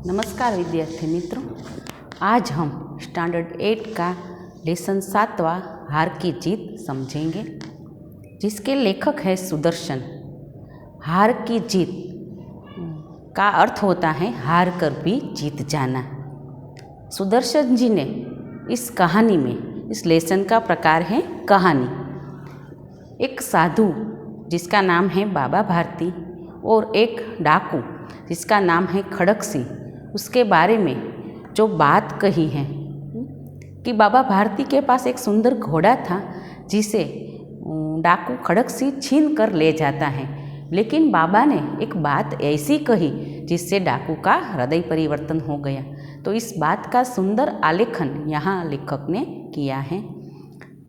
नमस्कार विद्यार्थी मित्रों, आज हम स्टैंडर्ड 8 का लेसन 7वां हार की जीत समझेंगे, जिसके लेखक है सुदर्शन। हार की जीत का अर्थ होता है हार कर भी जीत जाना। सुदर्शन जी ने इस कहानी में, इस लेसन का प्रकार है कहानी। एक साधु जिसका नाम है बाबा भारती और एक डाकू जिसका नाम है खड़क सिंह, उसके बारे में जो बात कही है कि बाबा भारती के पास एक सुंदर घोड़ा था जिसे डाकू खड़क सिंह छीन कर ले जाता है, लेकिन बाबा ने एक बात ऐसी कही जिससे डाकू का हृदय परिवर्तन हो गया। तो इस बात का सुंदर आलेखन यहाँ लेखक ने किया है।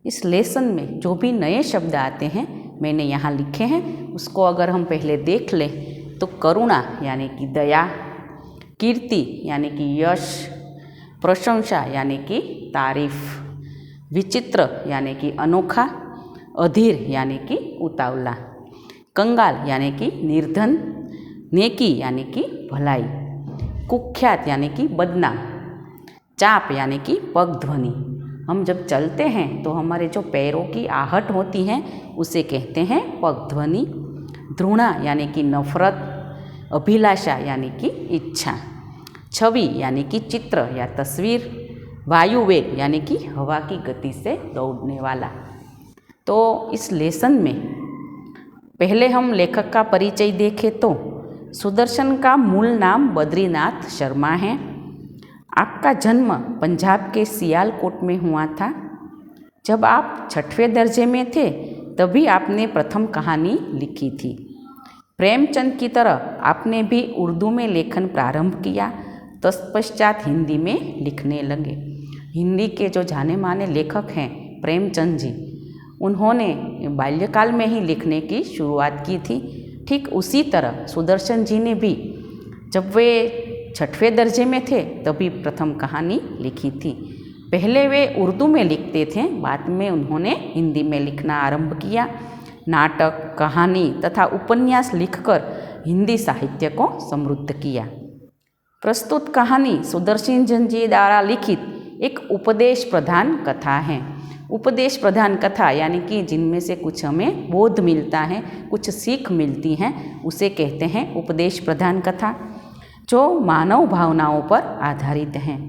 इस लेसन में जो भी नए शब्द आते हैं मैंने यहाँ लिखे हैं, उसको अगर हम पहले देख लें तो करुणा यानी कि दया, कीर्ति यानी कि यश, प्रशंसा यानी कि तारीफ, विचित्र यानी कि अनोखा, अधीर यानी कि उतावला, कंगाल यानी कि निर्धन, नेकी यानी कि भलाई, कुख्यात यानी कि बदनाम, चाप यानी कि पग ध्वनि। हम जब चलते हैं तो हमारे जो पैरों की आहट होती है उसे कहते हैं पग ध्वनि। ध्रुणा यानी कि नफरत, अभिलाषा यानी कि इच्छा, छवि यानी कि चित्र या तस्वीर, वायु वेग यानी कि हवा की गति से दौड़ने वाला। तो इस लेसन में पहले हम लेखक का परिचय देखें तो सुदर्शन का मूल नाम बद्रीनाथ शर्मा है। आपका जन्म पंजाब के सियालकोट में हुआ था। जब आप 6वें दर्जे में थे तभी आपने प्रथम कहानी लिखी थी। प्रेमचंद की तरह आपने भी उर्दू में लेखन प्रारंभ किया, तत्पश्चात हिंदी में लिखने लगे। हिंदी के जो जाने माने लेखक हैं प्रेमचंद जी, उन्होंने बाल्यकाल में ही लिखने की शुरुआत की थी। ठीक उसी तरह सुदर्शन जी ने भी जब वे 6वें दर्जे में थे तभी प्रथम कहानी लिखी थी। पहले वे उर्दू में लिखते थे, बाद में उन्होंने हिंदी में लिखना आरंभ किया। नाटक, कहानी तथा उपन्यास लिखकर हिंदी साहित्य को समृद्ध किया। प्रस्तुत कहानी सुदर्शन जी द्वारा लिखित एक उपदेश प्रधान कथा है। उपदेश प्रधान कथा यानी कि जिनमें से कुछ हमें बोध मिलता है, कुछ सीख मिलती हैं, उसे कहते हैं उपदेश प्रधान कथा, जो मानव भावनाओं पर आधारित हैं।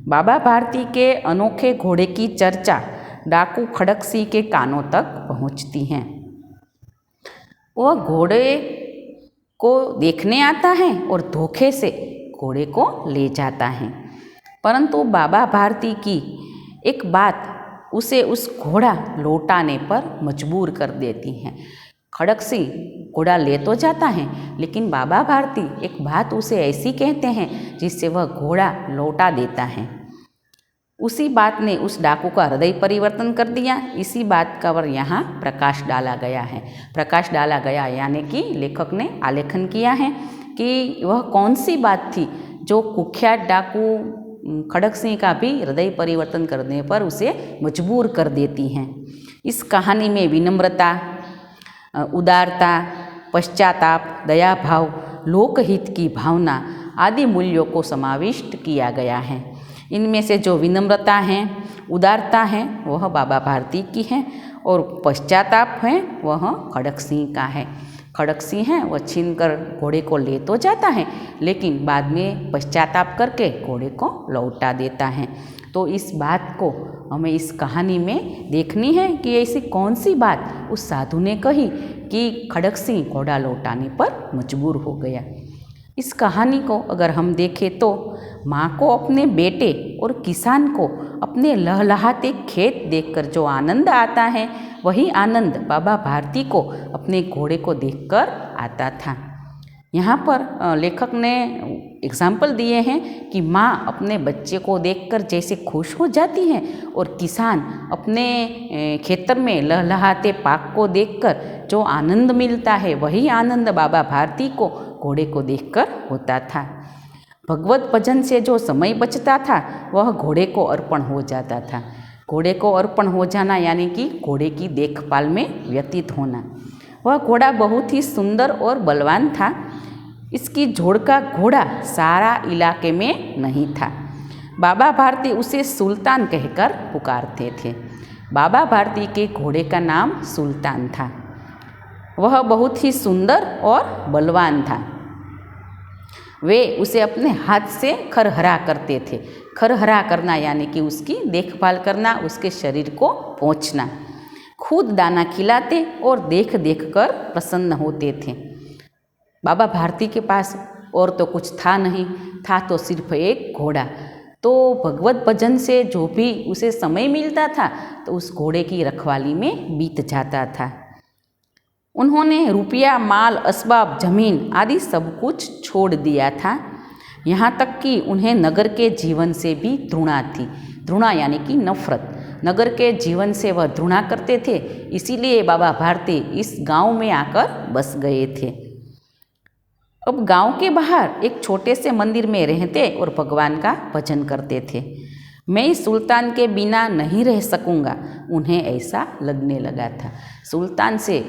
बाबा भारती के अनोखे घोड़े की चर्चा डाकू खड़क सिंह के कानों तक पहुंचती हैं। वह घोड़े को देखने आता है और धोखे से घोड़े को ले जाता है, परंतु बाबा भारती की एक बात उसे उस घोड़ा लौटाने पर मजबूर कर देती है। खड़क सिंह घोड़ा ले तो जाता है, लेकिन बाबा भारती एक बात उसे ऐसी कहते हैं जिससे वह घोड़ा लौटा देता है। उसी बात ने उस डाकू का हृदय परिवर्तन कर दिया। इसी बात का पर यहाँ प्रकाश डाला गया है। प्रकाश डाला गया यानी कि लेखक ने आलेखन किया है कि वह कौन सी बात थी जो कुख्यात डाकू खड़क सिंह का भी हृदय परिवर्तन करने पर उसे मजबूर कर देती हैं। इस कहानी में विनम्रता, उदारता, पश्चाताप, दया भाव, लोकहित की भावना आदि मूल्यों को समाविष्ट किया गया है। इनमें से जो विनम्रता है, उदारता है, वह बाबा भारती की है और पश्चाताप है वह खड़क सिंह का है। खड़क सिंह है वह छीन कर घोड़े को ले तो जाता है, लेकिन बाद में पश्चाताप करके घोड़े को लौटा देता है। तो इस बात को हमें इस कहानी में देखनी है कि ऐसी कौन सी बात उस साधु ने कही कि खड़क सिंह घोड़ा लौटाने पर मजबूर हो गया। इस कहानी को अगर हम देखें तो माँ को अपने बेटे और किसान को अपने लहलहाते खेत देखकर जो आनंद आता है, वही आनंद बाबा भारती को अपने घोड़े को देखकर आता था। यहाँ पर लेखक ने एग्जाम्पल दिए हैं कि माँ अपने बच्चे को देखकर जैसे खुश हो जाती है और किसान अपने खेतर में लहलहाते पाक को देखकर जो आनंद मिलता है, वही आनंद बाबा भारती को घोड़े को देखकर होता था। भगवत भजन से जो समय बचता था वह घोड़े को अर्पण हो जाता था। घोड़े को अर्पण हो जाना यानी कि घोड़े की देखभाल में व्यतीत होना। वह घोड़ा बहुत ही सुंदर और बलवान था। इसकी जोड़ का घोड़ा सारा इलाके में नहीं था। बाबा भारती उसे सुल्तान कहकर पुकारते थे। बाबा भारती के घोड़े का नाम सुल्तान था। वह बहुत ही सुंदर और बलवान था। वे उसे अपने हाथ से खरहरा करते थे। खरहरा करना यानी कि उसकी देखभाल करना, उसके शरीर को पोंछना। खुद दाना खिलाते और देख देख कर प्रसन्न होते थे। बाबा भारती के पास और तो कुछ था नहीं, था तो सिर्फ एक घोड़ा। तो भगवत भजन से जो भी उसे समय मिलता था तो उस घोड़े की रखवाली में बीत जाता था। उन्होंने रुपया, माल, असबाब, जमीन आदि सब कुछ छोड़ दिया था। यहाँ तक कि उन्हें नगर के जीवन से भी घृणा थी। घृणा यानी कि नफरत। नगर के जीवन से वह घृणा करते थे। इसीलिए बाबा भारती इस गांव में आकर बस गए थे। अब गांव के बाहर एक छोटे से मंदिर में रहते और भगवान का भजन करते थे। मैं इस सुल्तान के बिना नहीं रह सकूँगा, उन्हें ऐसा लगने लगा था। सुल्तान से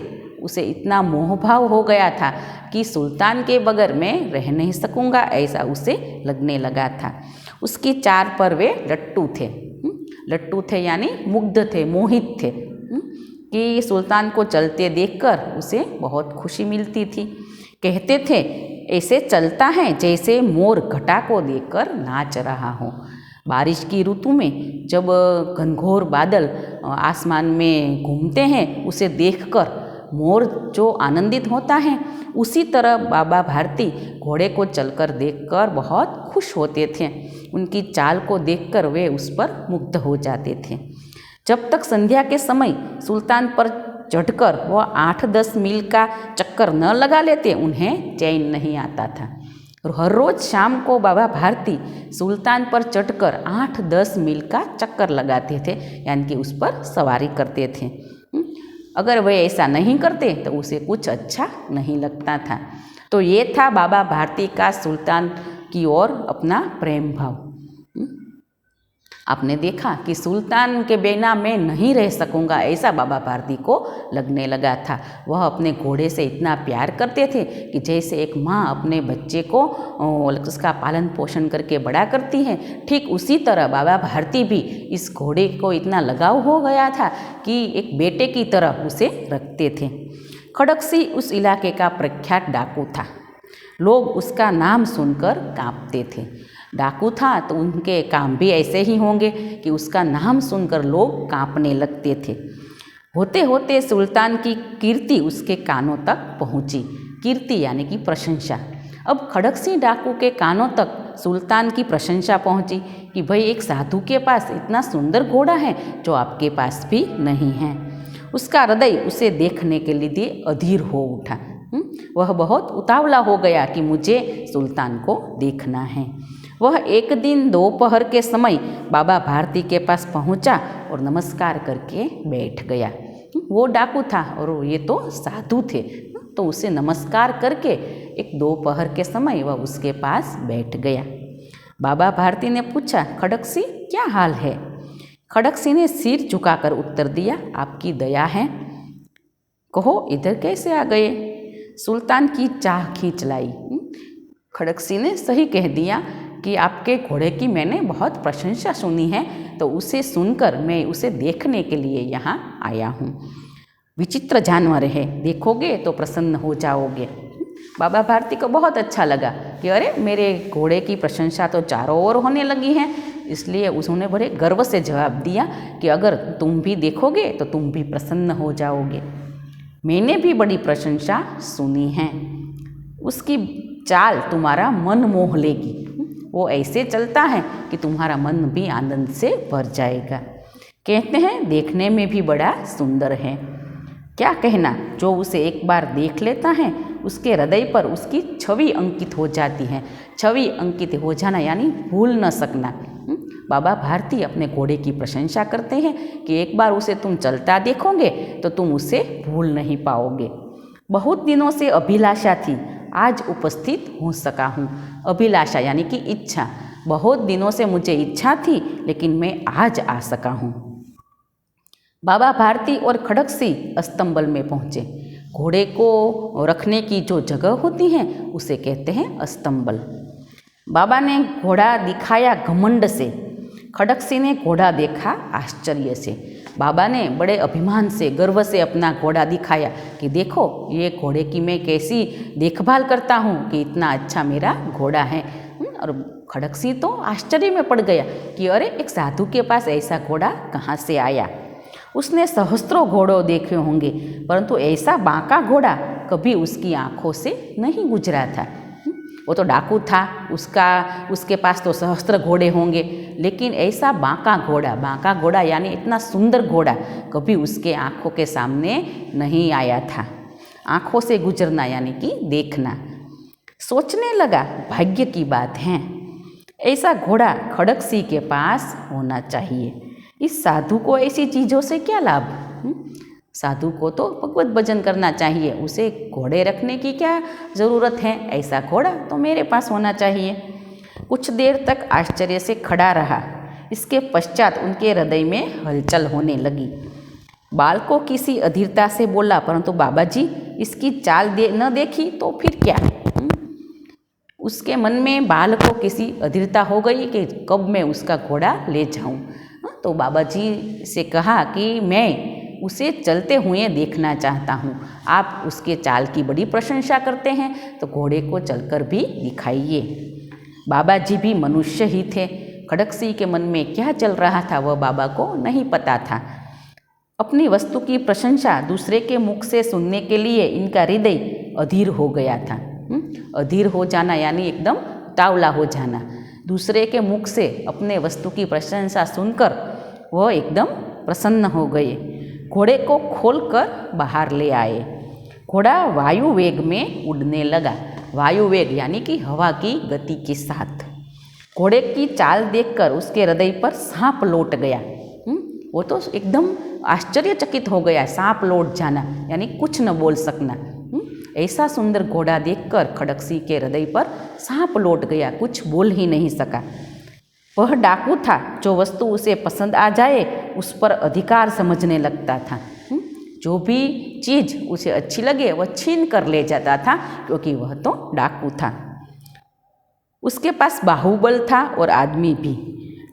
उसे इतना मोह भाव हो गया था कि सुल्तान के बगैर मैं रह नहीं सकूँगा, ऐसा उसे लगने लगा था। उसकी चार पर वे लट्टू थे। लट्टू थे यानी मुग्ध थे, मोहित थे कि सुल्तान को चलते देखकर उसे बहुत खुशी मिलती थी। कहते थे ऐसे चलता है जैसे मोर घटा को देखकर नाच रहा हो। बारिश की ऋतु में जब घनघोर बादल आसमान में घूमते हैं, उसे देखकर मोर जो आनंदित होता है, उसी तरह बाबा भारती घोड़े को चलकर देखकर बहुत खुश होते थे। उनकी चाल को देखकर वे उस पर मुग्ध हो जाते थे। जब तक संध्या के समय सुल्तान पर चढ़कर वह 8-10 मील का चक्कर न लगा लेते, उन्हें चैन नहीं आता था। और हर रोज़ शाम को बाबा भारती सुल्तान पर चढ़कर 8-10 मील का चक्कर लगाते थे, यानी कि उस पर सवारी करते थे। अगर वे ऐसा नहीं करते तो उसे कुछ अच्छा नहीं लगता था। तो ये था बाबा भारती का सुल्तान की ओर अपना प्रेम भाव। आपने देखा कि सुल्तान के बिना मैं नहीं रह सकूँगा, ऐसा बाबा भारती को लगने लगा था। वह अपने घोड़े से इतना प्यार करते थे कि जैसे एक माँ अपने बच्चे को उसका पालन पोषण करके बड़ा करती है, ठीक उसी तरह बाबा भारती भी इस घोड़े को इतना लगाव हो गया था कि एक बेटे की तरह उसे रखते थे। खड़गसी उस इलाके का प्रख्यात डाकू था। लोग उसका नाम सुनकर कांपते थे। डाकू था तो उनके काम भी ऐसे ही होंगे कि उसका नाम सुनकर लोग कांपने लगते थे। होते होते सुल्तान की कीर्ति उसके कानों तक पहुंची। कीर्ति यानी कि प्रशंसा। अब खड़गसी डाकू के कानों तक सुल्तान की प्रशंसा पहुंची कि भाई एक साधु के पास इतना सुंदर घोड़ा है जो आपके पास भी नहीं है। उसका हृदय उसे देखने के लिए अधीर हो उठा। वह बहुत उतावला हो गया कि मुझे सुल्तान को देखना है। वह एक दिन दोपहर के समय बाबा भारती के पास पहुंचा और नमस्कार करके बैठ गया। वो डाकू था और ये तो साधु थे, तो उसे नमस्कार करके एक दोपहर के समय वह उसके पास बैठ गया। बाबा भारती ने पूछा, खड़गसी क्या हाल है? खड़गसी ने सिर झुकाकर उत्तर दिया, आपकी दया है। कहो इधर कैसे आ गए? सुल्तान की चाह खींच लाई। खड़गसी ने सही कह दिया कि आपके घोड़े की मैंने बहुत प्रशंसा सुनी है, तो उसे सुनकर मैं उसे देखने के लिए यहाँ आया हूँ। विचित्र जानवर है, देखोगे तो प्रसन्न हो जाओगे। बाबा भारती को बहुत अच्छा लगा कि अरे मेरे घोड़े की प्रशंसा तो चारों ओर होने लगी है। इसलिए उसने बड़े गर्व से जवाब दिया कि अगर तुम भी देखोगे तो तुम भी प्रसन्न हो जाओगे। मैंने भी बड़ी प्रशंसा सुनी है। उसकी चाल तुम्हारा मन मोह लेगी। वो ऐसे चलता है कि तुम्हारा मन भी आनंद से भर जाएगा। कहते हैं देखने में भी बड़ा सुंदर है। क्या कहना, जो उसे एक बार देख लेता है उसके हृदय पर उसकी छवि अंकित हो जाती है। छवि अंकित हो जाना यानी भूल न सकना। बाबा भारती अपने घोड़े की प्रशंसा करते हैं कि एक बार उसे तुम चलता देखोगे तो तुम उसे भूल नहीं पाओगे। बहुत दिनों से अभिलाषा थी, आज उपस्थित हो सका हूँ। अभिलाषा यानी कि इच्छा। बहुत दिनों से मुझे इच्छा थी लेकिन मैं आज आ सका हूँ। बाबा भारती और खड़गसी अस्तंबल में पहुँचे। घोड़े को रखने की जो जगह होती है उसे कहते हैं अस्तंबल। बाबा ने घोड़ा दिखाया घमंड से, खड़क सिंह ने घोड़ा देखा आश्चर्य से। बाबा ने बड़े अभिमान से, गर्व से अपना घोड़ा दिखाया कि देखो ये घोड़े की मैं कैसी देखभाल करता हूँ कि इतना अच्छा मेरा घोड़ा है। और खड़क सिंह तो आश्चर्य में पड़ गया कि अरे एक साधु के पास ऐसा घोड़ा कहाँ से आया। उसने सहस्त्रों घोड़ों देखे होंगे परंतु ऐसा बांका घोड़ा कभी उसकी आँखों से नहीं गुजरा था। वो तो डाकू था, उसके पास तो सहस्त्र घोड़े होंगे, लेकिन ऐसा बांका घोड़ा यानी इतना सुंदर घोड़ा कभी उसके आँखों के सामने नहीं आया था। आँखों से गुजरना यानी कि देखना। सोचने लगा भाग्य की बात है, ऐसा घोड़ा खड़क सिंह के पास होना चाहिए। इस साधु को ऐसी चीज़ों से क्या लाभ? साधु को तो भगवत भजन करना चाहिए, उसे घोड़े रखने की क्या ज़रूरत है? ऐसा घोड़ा तो मेरे पास होना चाहिए। कुछ देर तक आश्चर्य से खड़ा रहा। इसके पश्चात उनके हृदय में हलचल होने लगी। बाल को किसी अधीरता से बोला, परंतु बाबा जी इसकी चाल न देखी तो फिर क्या? उसके मन में बाल को किसी अधीरता हो गई कि कब मैं उसका घोड़ा ले जाऊं। तो बाबा जी से कहा कि मैं उसे चलते हुए देखना चाहता हूँ। आप उसके चाल की बड़ी प्रशंसा करते हैं तो घोड़े को चलकर भी दिखाइए। बाबा जी भी मनुष्य ही थे। खड़क सिंह के मन में क्या चल रहा था वह बाबा को नहीं पता था। अपनी वस्तु की प्रशंसा दूसरे के मुख से सुनने के लिए इनका हृदय अधीर हो गया था। अधीर हो जाना यानी एकदम तावला हो जाना। दूसरे के मुख से अपने वस्तु की प्रशंसा सुनकर वह एकदम प्रसन्न हो गए। घोड़े को खोलकर बाहर ले आए। घोड़ा वायु वेग में उड़ने लगा। वायु वेग यानी कि हवा की गति के साथ। घोड़े की चाल देखकर उसके हृदय पर सांप लौट गया। वो तो एकदम आश्चर्यचकित हो गया। सांप लौट जाना यानी कुछ न बोल सकना। ऐसा सुंदर घोड़ा देखकर खड़क सिंह के हृदय पर सांप लौट गया, कुछ बोल ही नहीं सका। वह डाकू था, जो वस्तु उसे पसंद आ जाए उस पर अधिकार समझने लगता था। जो भी चीज़ उसे अच्छी लगे वह छीन कर ले जाता था, क्योंकि वह तो डाकू था। उसके पास बाहुबल था और आदमी भी।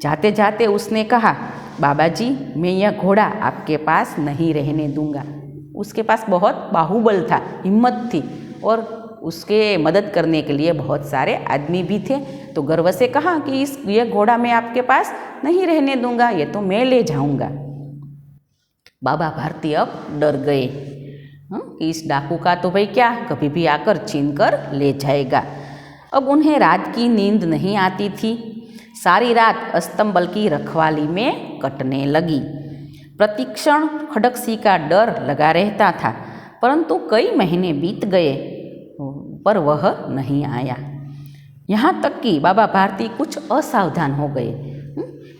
जाते जाते उसने कहा, बाबा जी मैं यह घोड़ा आपके पास नहीं रहने दूंगा। उसके पास बहुत बाहुबल था, हिम्मत थी और उसके मदद करने के लिए बहुत सारे आदमी भी थे। तो गर्व से कहा कि यह घोड़ा मैं आपके पास नहीं रहने दूंगा, ये तो मैं ले जाऊंगा। बाबा भारती अब डर गए कि इस डाकू का तो भाई क्या कभी भी आकर छीन कर ले जाएगा। अब उन्हें रात की नींद नहीं आती थी। सारी रात अस्तंबल की रखवाली में कटने लगी। प्रतिक्षण खड़क सिंह का डर लगा रहता था, परंतु कई महीने बीत गए पर वह नहीं आया। यहाँ तक कि बाबा भारती कुछ असावधान हो गए।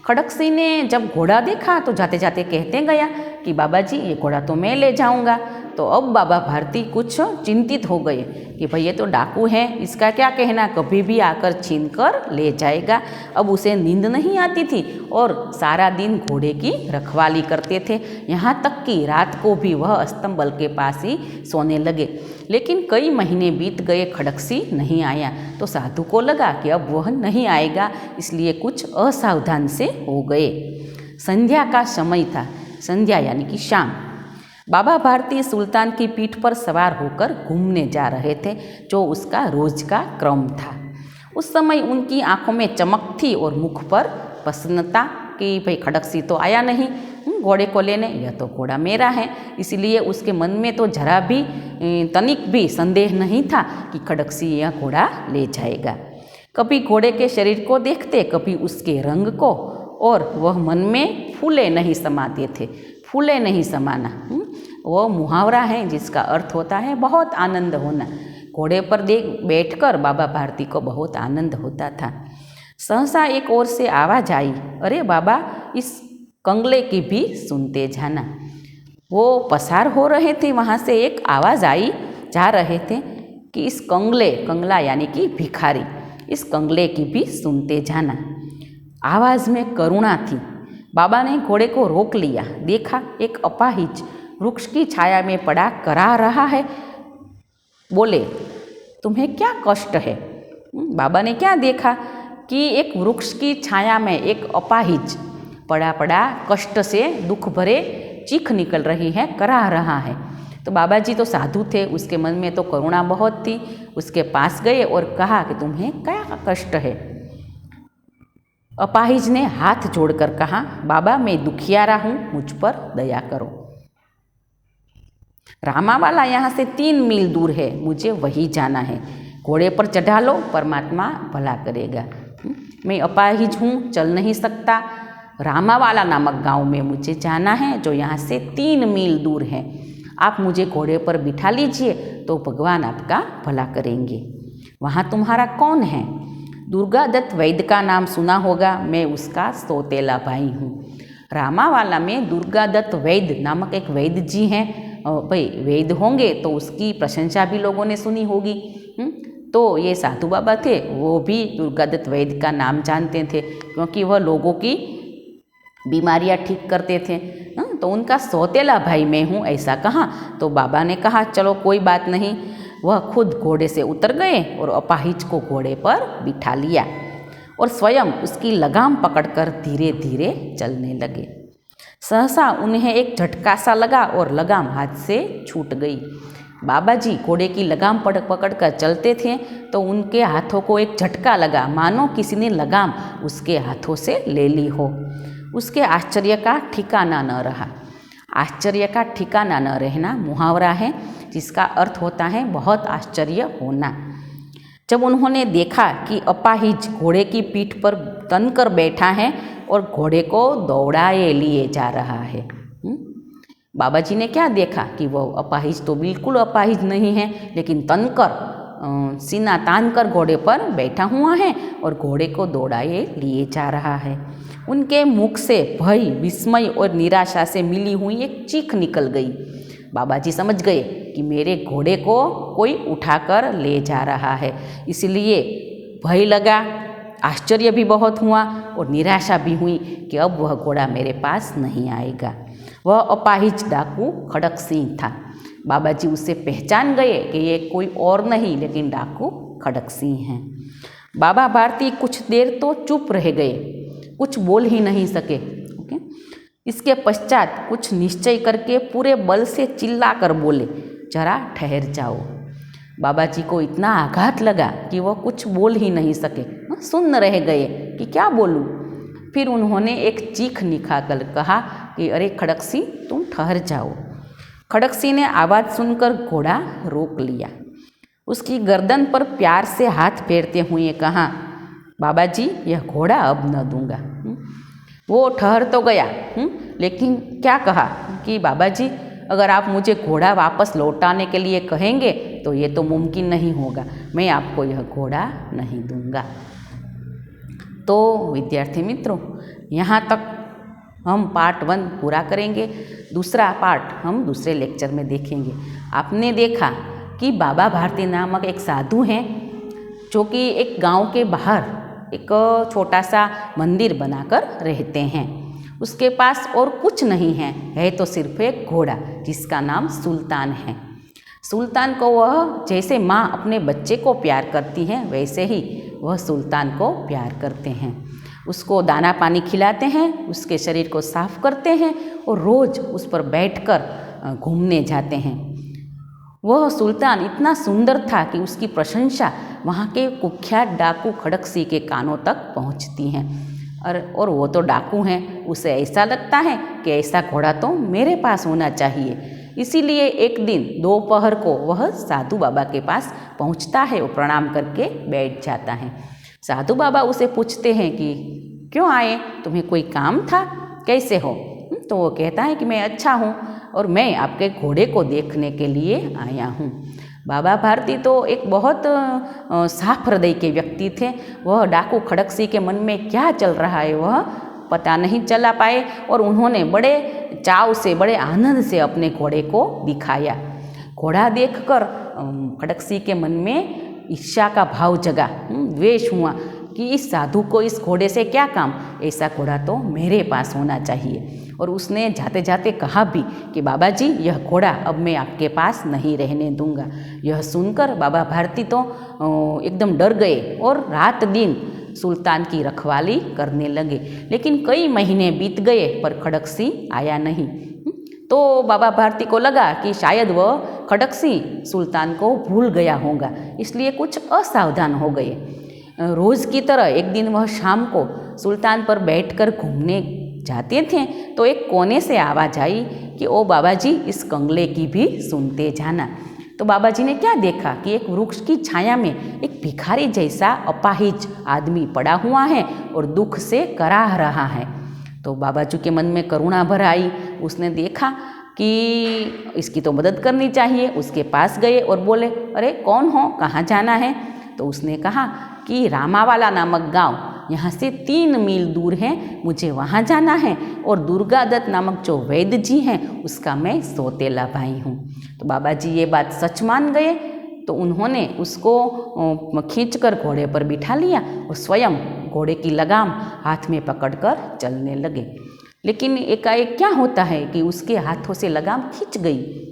खड़क सिंह ने जब घोड़ा देखा तो जाते जाते कहते गया कि बाबा जी ये घोड़ा तो मैं ले जाऊंगा। तो अब बाबा भारती कुछ चिंतित हो गए कि भाई ये तो डाकू है, इसका क्या कहना, कभी भी आकर छीन कर ले जाएगा। अब उसे नींद नहीं आती थी और सारा दिन घोड़े की रखवाली करते थे। यहाँ तक कि रात को भी वह अस्तंबल के पास ही सोने लगे। लेकिन कई महीने बीत गए, खड़क सिंह नहीं आया। तो साधु को लगा कि अब वह नहीं आएगा, इसलिए कुछ असावधान से हो गए। संध्या का समय था। संध्या यानी कि शाम। बाबा भारती सुल्तान की पीठ पर सवार होकर घूमने जा रहे थे, जो उसका रोज का क्रम था। उस समय उनकी आंखों में चमक थी और मुख पर प्रसन्नता कि भाई खड़क सिंह तो आया नहीं घोड़े को लेने, यह तो घोड़ा मेरा है। इसलिए उसके मन में तो जरा भी तनिक भी संदेह नहीं था कि खड़क सिंह यह घोड़ा ले जाएगा। कभी घोड़े के शरीर को देखते, कभी उसके रंग को, और वह मन में फूले नहीं समाते थे। फूले नहीं समाना वह मुहावरा है जिसका अर्थ होता है बहुत आनंद होना। घोड़े पर बैठकर बाबा भारती को बहुत आनंद होता था। सहसा एक ओर से आवाज़ आई, अरे बाबा इस कंगले की भी सुनते जाना। वो पसार हो रहे थे, वहाँ से एक आवाज़ आई, जा रहे थे कि इस कंगला यानी कि भिखारी, इस कंगले की भी सुनते जाना। आवाज़ में करुणा थी। बाबा ने घोड़े को रोक लिया। देखा एक अपाहिज वृक्ष की छाया में पड़ा करा रहा है। बोले, तुम्हें क्या कष्ट है? बाबा ने क्या देखा कि एक वृक्ष की छाया में एक अपाहिज पड़ा पड़ा कष्ट से दुख भरे चीख निकल रही है, कराह रहा है। तो बाबा जी तो साधु थे, उसके मन में तो करुणा बहुत थी। उसके पास गए और कहा कि तुम्हें क्या कष्ट है? अपाहिज ने हाथ जोड़कर कहा, बाबा मैं दुखियारा हूँ, मुझ पर दया करो। रामावाला यहाँ से 3 मील दूर है, मुझे वही जाना है। घोड़े पर चढ़ा लो, परमात्मा भला करेगा। मैं अपाहिज हूँ, चल नहीं सकता। रामावाला नामक गांव में मुझे जाना है, जो यहाँ से 3 मील दूर है। आप मुझे घोड़े पर बिठा लीजिए तो भगवान आपका भला करेंगे। वहाँ तुम्हारा कौन है? दुर्गादत्त वैद्य का नाम सुना होगा, मैं उसका सौतेला भाई हूँ। रामावाला में दुर्गादत्त वैद्य नामक एक वैद्य जी हैं। भाई वैद्य होंगे तो उसकी प्रशंसा भी लोगों ने सुनी होगी। तो ये साधु बाबा थे, वो भी दुर्गादत्त वैद्य का नाम जानते थे, क्योंकि वह लोगों की बीमारियां ठीक करते थे। तो उनका सौतेला भाई मैं हूँ, ऐसा कहा। तो बाबा ने कहा चलो कोई बात नहीं। वह खुद घोड़े से उतर गए और अपाहिज को घोड़े पर बिठा लिया और स्वयं उसकी लगाम पकड़कर धीरे धीरे चलने लगे। सहसा उन्हें एक झटका सा लगा और लगाम हाथ से छूट गई। बाबा जी घोड़े की लगाम पकड़कर चलते थे तो उनके हाथों को एक झटका लगा, मानो किसी ने लगाम उसके हाथों से ले ली हो। उसके आश्चर्य का ठिकाना न रहा। आश्चर्य का ठिकाना न रहना मुहावरा है, जिसका अर्थ होता है बहुत आश्चर्य होना। जब उन्होंने देखा कि अपाहिज घोड़े की पीठ पर तनकर बैठा है और घोड़े को दौड़ाए लिए जा रहा है। बाबा जी ने क्या देखा कि वह अपाहिज तो बिल्कुल अपाहिज नहीं है, लेकिन तनकर सीना तान कर घोड़े पर बैठा हुआ है और घोड़े को दौड़ाए लिए जा रहा है। उनके मुख से भय, विस्मय और निराशा से मिली हुई एक चीख निकल गई। बाबा जी समझ गए कि मेरे घोड़े को कोई उठाकर ले जा रहा है, इसलिए भय लगा, आश्चर्य भी बहुत हुआ और निराशा भी हुई कि अब वह घोड़ा मेरे पास नहीं आएगा। वह अपाहिज डाकू खड़क सिंह था। बाबा जी उसे पहचान गए कि ये कोई और नहीं लेकिन डाकू खड़क सिंह हैं। बाबा भारती कुछ देर तो चुप रह गए, कुछ बोल ही नहीं सके। इसके पश्चात कुछ निश्चय करके पूरे बल से चिल्ला कर बोले, जरा ठहर जाओ। बाबा जी को इतना आघात लगा कि वह कुछ बोल ही नहीं सके, सुन्न रह गए कि क्या बोलूं। फिर उन्होंने एक चीख निकालकर कहा कि अरे खड़क सिंह, तुम ठहर जाओ। खड़क सिंह ने आवाज़ सुनकर घोड़ा रोक लिया। उसकी गर्दन पर प्यार से हाथ फेरते हुए कहा, बाबा जी यह घोड़ा अब न दूंगा। वो ठहर तो गया, लेकिन क्या कहा कि बाबा जी अगर आप मुझे घोड़ा वापस लौटाने के लिए कहेंगे तो ये तो मुमकिन नहीं होगा, मैं आपको यह घोड़ा नहीं दूंगा। तो विद्यार्थी मित्रों, यहाँ तक हम पार्ट 1 पूरा करेंगे। दूसरा पार्ट हम दूसरे लेक्चर में देखेंगे। आपने देखा कि बाबा भारती नामक एक साधु हैं, जो कि एक गांव के बाहर एक छोटा सा मंदिर बनाकर रहते हैं। उसके पास और कुछ नहीं है तो सिर्फ एक घोड़ा, जिसका नाम सुल्तान है। सुल्तान को वह जैसे माँ अपने बच्चे को प्यार करती हैं, वैसे ही वह सुल्तान को प्यार करते हैं। उसको दाना पानी खिलाते हैं, उसके शरीर को साफ करते हैं और रोज़ उस पर बैठकर घूमने जाते हैं। वह सुल्तान इतना सुंदर था कि उसकी प्रशंसा वहाँ के कुख्यात डाकू खड़क सिंह के कानों तक पहुँचती हैं। और वो तो डाकू हैं, उसे ऐसा लगता है कि ऐसा घोड़ा तो मेरे पास होना चाहिए। इसीलिए एक दिन दोपहर को वह साधु बाबा के पास पहुँचता है और प्रणाम करके बैठ जाता है। साधु बाबा उसे पूछते हैं कि क्यों आए, तुम्हें कोई काम था, कैसे हो? तो वो कहता है कि मैं अच्छा हूँ और मैं आपके घोड़े को देखने के लिए आया हूँ। बाबा भारती तो एक बहुत साफ हृदय के व्यक्ति थे। वह डाकू खड़क सिंह के मन में क्या चल रहा है वह पता नहीं चला पाए और उन्होंने बड़े चाव से, बड़े आनंद से अपने घोड़े को दिखाया। घोड़ा देखकर खड़क सिंह के मन में ईर्ष्या का भाव जगा, द्वेष हुआ कि इस साधु को इस घोड़े से क्या काम, ऐसा घोड़ा तो मेरे पास होना चाहिए। और उसने जाते जाते कहा भी कि बाबा जी यह घोड़ा अब मैं आपके पास नहीं रहने दूंगा। यह सुनकर बाबा भारती तो एकदम डर गए और रात दिन सुल्तान की रखवाली करने लगे। लेकिन कई महीने बीत गए पर खड़क सिंह आया नहीं। तो बाबा भारती को लगा कि शायद वह खड़क सिंह सुल्तान को भूल गया होगा, इसलिए कुछ असावधान हो गए। रोज़ की तरह एक दिन वह शाम को सुल्तान पर बैठकर घूमने जाते थे तो एक कोने से आवाज़ आई कि ओ बाबा जी इस कंगले की भी सुनते जाना। तो बाबा जी ने क्या देखा कि एक वृक्ष की छाया में एक भिखारी जैसा अपाहिज आदमी पड़ा हुआ है और दुख से कराह रहा है। तो बाबा जी के मन में करुणा भर आई। उसने देखा कि इसकी तो मदद करनी चाहिए। उसके पास गए और बोले, अरे कौन हो, कहाँ जाना है? तो उसने कहा कि रामावाला नामक गांव यहाँ से 3 मील दूर है, मुझे वहाँ जाना है और दुर्गा दत्त नामक जो वैद्य जी हैं उसका मैं सौतेला भाई हूँ। तो बाबा जी ये बात सच मान गए। तो उन्होंने उसको खींचकर घोड़े पर बिठा लिया और स्वयं घोड़े की लगाम हाथ में पकड़कर चलने लगे। लेकिन एकाएक क्या होता है कि उसके हाथों से लगाम खींच गई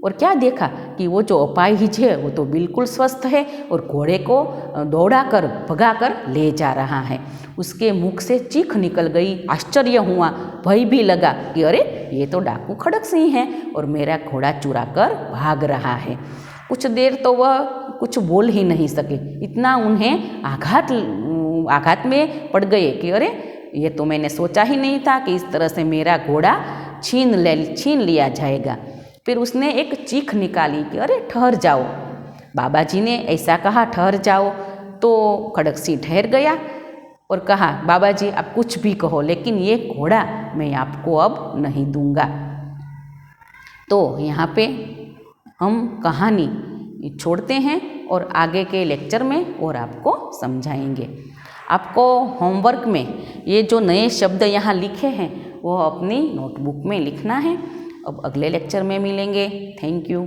और क्या देखा कि वो जो अपाहिज है वो तो बिल्कुल स्वस्थ है और घोड़े को दौड़ाकर भगाकर ले जा रहा है। उसके मुख से चीख निकल गई, आश्चर्य हुआ, भय भी लगा कि अरे ये तो डाकू खड़क सिंह है और मेरा घोड़ा चुरा कर भाग रहा है। कुछ देर तो वह कुछ बोल ही नहीं सके, इतना उन्हें आघात में पड़ गए कि अरे ये तो मैंने सोचा ही नहीं था कि इस तरह से मेरा घोड़ा छीन लिया जाएगा। फिर उसने एक चीख निकाली कि अरे ठहर जाओ। बाबा जी ने ऐसा कहा ठहर जाओ तो खड़क सिंह ठहर गया और कहा, बाबा जी आप कुछ भी कहो लेकिन ये घोड़ा मैं आपको अब नहीं दूंगा। तो यहाँ पे हम कहानी छोड़ते हैं और आगे के लेक्चर में और आपको समझाएंगे। आपको होमवर्क में ये जो नए शब्द यहाँ लिखे हैं वो अपनी नोटबुक में लिखना है। अब अगले लेक्चर में मिलेंगे। Thank you.